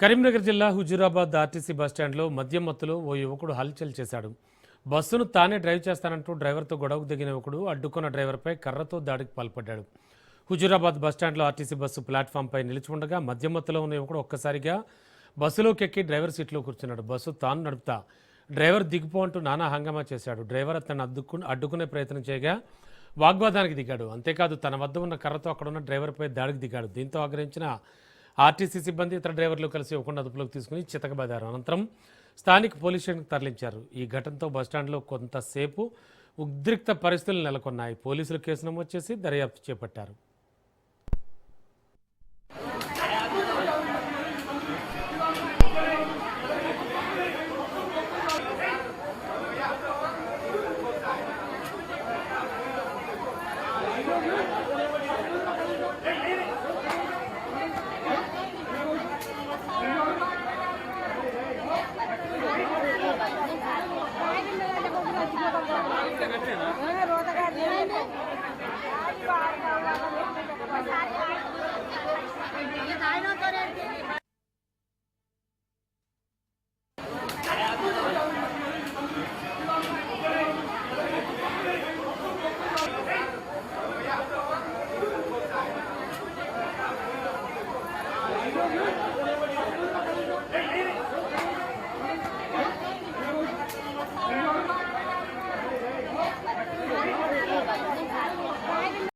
కరీంనగర్ జిల్లా హుజూరాబాద్ ఆర్టీసీ బస్టాండ్లో మద్యం మత్తులో ఓ యువకుడు హల్చల్ చేశాడు. బస్సును తానే డ్రైవ్ చేస్తానంటూ డ్రైవర్తో గొడవకు దిగిన యువకుడు అడ్డుకున్న డ్రైవర్పై కర్రతో దాడికి పాల్పడ్డాడు. హుజూరాబాద్ బస్టాండ్లో ఆర్టీసీ బస్సు ప్లాట్ఫామ్పై నిలిచి ఉండగా మద్యం మత్తులో ఉన్న యువకుడు ఒక్కసారిగా బస్సులోకి ఎక్కి డ్రైవర్ సీట్లో కూర్చున్నాడు. బస్సు తాను నడుపుతా డ్రైవర్ దిగిపో అంటూ నానా హంగామా చేశాడు. డ్రైవర్ అతన్ని అడ్డుకునే ప్రయత్నం చేయగా వాగ్వాదానికి దిగాడు. అంతేకాదు తన వద్ద ఉన్న కర్రతో అక్కడున్న డ్రైవర్పై దాడికి దిగాడు. దీంతో ఆగ్రహించిన ఆర్టీసీ సిబ్బంది ఇతర డ్రైవర్లు కలిసి ఒకరిని అదుపులోకి తీసుకుని చితకబాదారు. అనంతరం స్థానిక పోలీస్ స్టేషన్కి తరలించారు. ఈ ఘటనతో బస్టాండ్లో కొంతసేపు ఉద్రిక్త పరిస్థితులు నెలకొన్నాయి. పోలీసులు కేసు నమోదు చేసి దర్యాప్తు చేపట్టారు.